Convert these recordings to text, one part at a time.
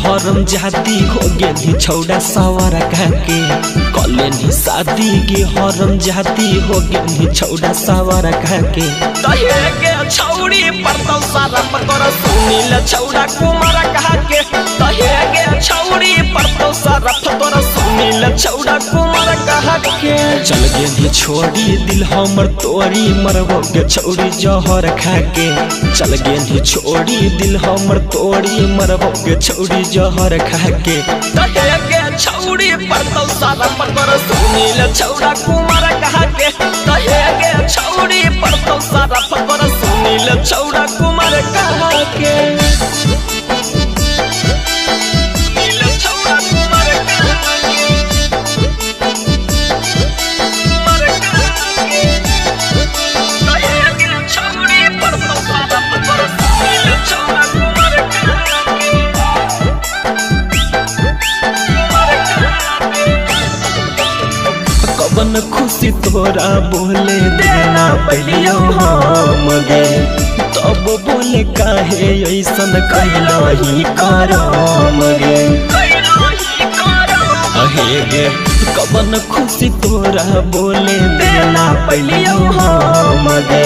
हरम जाती हो गेली छौड़ा सवार के कॉलेनी शादी के हरम जाती हो गेली छौड़ा सवार के तहे के छौड़ी परतौ सारा पकर सुनील छौड़ा कुमार के तहे के छौड़ी परतौ सारा पकर सुनील छौड़ा कुमार के चल गेली छोड़ी दिल हमर तोरी मरबो के छौड़ी जहर खा के चल गेली छोड़ी दिल हमर तोरी मरबो के छौड़ी जहर खा के तहे के छौड़ी परतौ सारा पकर सुनील छौड़ा कुमार के तहे के छौड़ी परतौ सारा पकर सुनील छौड़ा कुमार के कवन खुशी तोरा बोले देना पहलियो हम गे तब बोले काहे ऐसन कैलही करम गे अहे गे कवन खुशी तोरा बोले देना पहलियो हम गे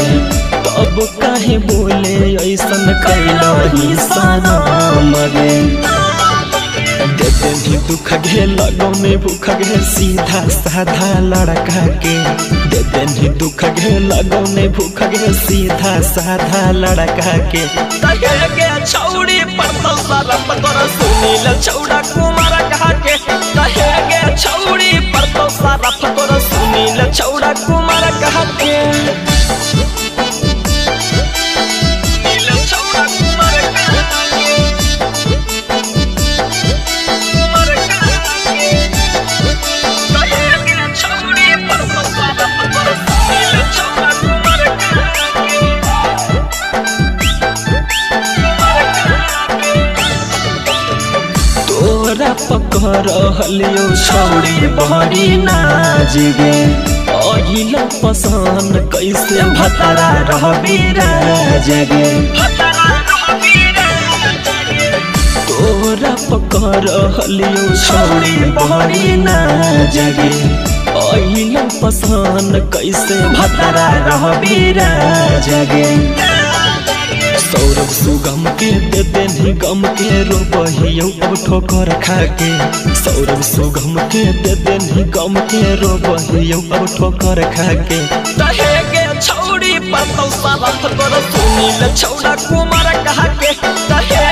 तब काहे बोले ऐसन कैलही सनम गे देते भी दुख घे लगो में भूख घे सीधा साधा लड़का के देते भी दुख घे लगो में भूख घे सीधा साधा लड़का के तहे के छौड़ी परतौ सारा पकर सुनील छौड़ा कुमार के तहे के छौड़ी परतौ सारा पकर सुनील छौड़ा कुमार के तोरा पकर हलियो छौड़ी बहरी नाज गे अहिलो पसंद कैसे भतरा रहबी राज गे तोरा पकर हलियो छौड़ी बहरी नाज गे अहिलो पसंद कैसे भतरा रहबी राज गे सौरभ सुगम के दे देनी गम के रोबहियो अब ठोकर खा के सौरभ सुगम के दे देनी गम के रोबहियो अब ठोकर खा के तहे के छौड़ी परतौ सारा पकर सुनील छौड़ा कुमार के तहे